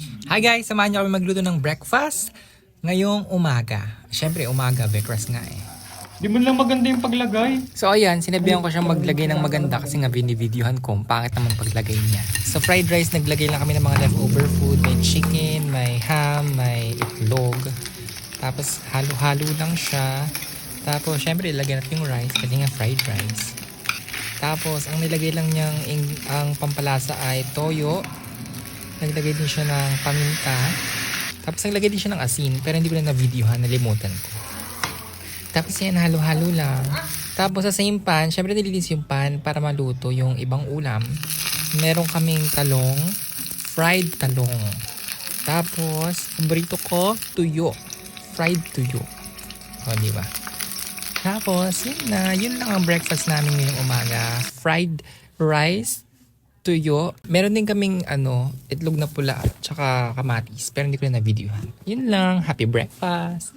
Hi guys, samahan niyo kami magluto ng breakfast ngayong umaga. Siyempre umaga, breakfast nga eh. Di mo lang maganda yung paglagay. So ayan, sinabihan ko siyang maglagay ng maganda kasi nga binivideohan ko, pangit naman paglagay niya. Sa fried rice, naglagay lang kami ng mga leftover food. May chicken, may ham, may itlog. Tapos halo-halo lang siya. Tapos syempre ilagay natin yung rice kasi nga fried rice. Tapos ang nilagay lang niyang ang pampalasa ay toyo. Naglagay din siya ng paminta. Tapos naglagay din siya ng asin. Pero hindi ko na na-videohan. Nalimutan ko. Tapos yan, halo-halo lang. Tapos sa same pan, syempre nilinis yung pan para maluto yung ibang ulam. Meron kaming talong. Fried talong. Tapos, paborito ko, tuyo. Fried tuyo. O, di ba? Tapos, yun na. Yun lang ang breakfast namin ngayong umaga. Fried rice, tuyo. Meron din kaming itlog na pula at saka kamatis. Pero hindi ko na na-videohan. Yun lang. Happy breakfast!